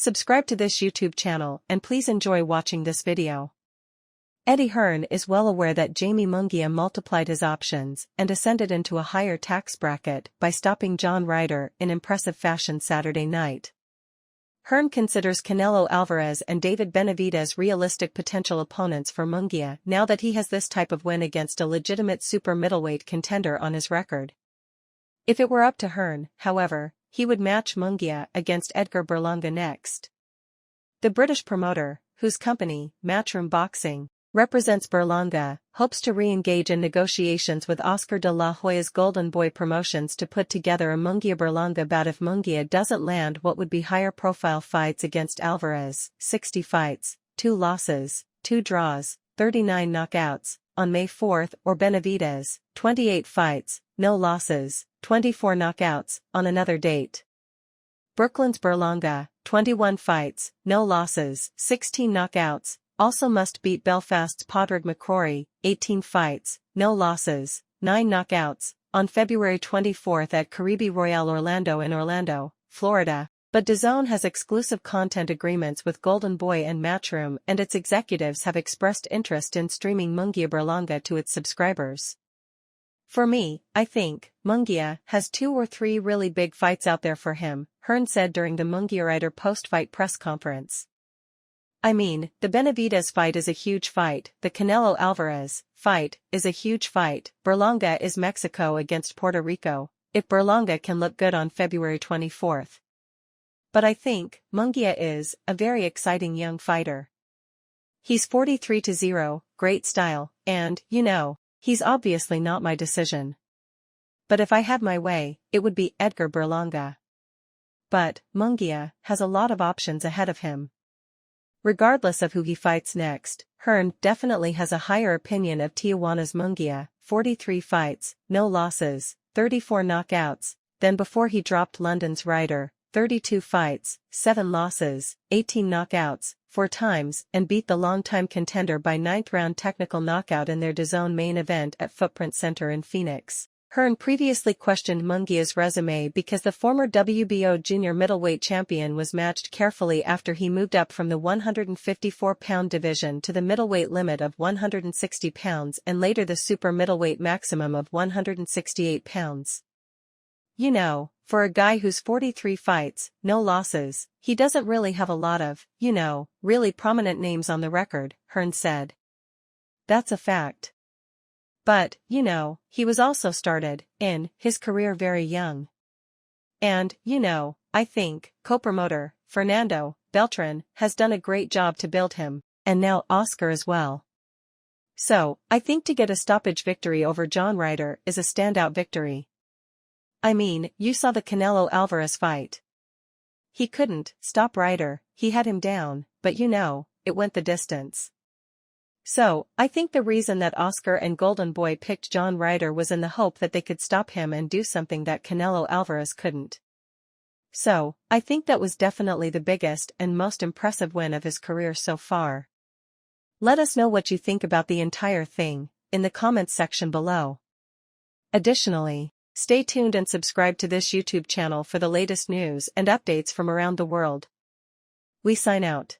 Subscribe to this YouTube channel and please enjoy watching this video. Eddie Hearn is well aware that Jaime Munguia multiplied his options and ascended into a higher tax bracket by stopping John Ryder in impressive fashion Saturday night. Hearn considers Canelo Alvarez and David Benavidez realistic potential opponents for Munguia now that he has this type of win against a legitimate super middleweight contender on his record. If it were up to Hearn, however, he would match Munguia against Edgar Berlanga next. The British promoter, whose company, Matchroom Boxing, represents Berlanga, hopes to re-engage in negotiations with Oscar de la Hoya's Golden Boy Promotions to put together a Munguia-Berlanga bout if Munguia doesn't land what would be higher-profile fights against Alvarez, 60 fights, 2 losses, 2 draws, 39 knockouts, on May 4, or Benavidez, 28 fights, no losses, 24 knockouts, on another date. Brooklyn's Berlanga, 21 fights, no losses, 16 knockouts, also must beat Belfast's Padraig McCrory, 18 fights, no losses, 9 knockouts, on February 24 at Caribe Royale Orlando in Orlando, Florida, but DAZN has exclusive content agreements with Golden Boy and Matchroom and its executives have expressed interest in streaming Munguia Berlanga to its subscribers. For me, I think, Munguia has 2 or 3 really big fights out there for him, Hearn said during the Munguia Ryder post-fight press conference. I mean, the Benavidez fight is a huge fight, the Canelo Alvarez fight is a huge fight, Berlanga is Mexico against Puerto Rico, if Berlanga can look good on February 24. But I think, Munguia is a very exciting young fighter. He's 43-0, great style, and, he's obviously not my decision. But if I had my way, it would be Edgar Berlanga. But, Munguia has a lot of options ahead of him. Regardless of who he fights next, Hearn definitely has a higher opinion of Tijuana's Munguia, 43 fights, no losses, 34 knockouts, than before he dropped London's Ryder, 32 fights, 7 losses, 18 knockouts, 4 times, and beat the longtime contender by 9th-round technical knockout in their DAZN main event at Footprint Center in Phoenix. Hearn previously questioned Munguia's resume because the former WBO junior middleweight champion was matched carefully after he moved up from the 154-pound division to the middleweight limit of 160 pounds and later the super middleweight maximum of 168 pounds. For a guy who's 43 fights, no losses, he doesn't really have a lot of, really prominent names on the record, Hearn said. That's a fact. But, he was also started, in his career very young. And, I think, co-promoter, Fernando Beltran, has done a great job to build him, and now Oscar as well. So, I think to get a stoppage victory over John Ryder is a standout victory. I mean, you saw the Canelo Alvarez fight. He couldn't stop Ryder, he had him down, but it went the distance. So, I think the reason that Oscar and Golden Boy picked John Ryder was in the hope that they could stop him and do something that Canelo Alvarez couldn't. So, I think that was definitely the biggest and most impressive win of his career so far. Let us know what you think about the entire thing, in the comments section below. Additionally, stay tuned and subscribe to this YouTube channel for the latest news and updates from around the world. We sign out.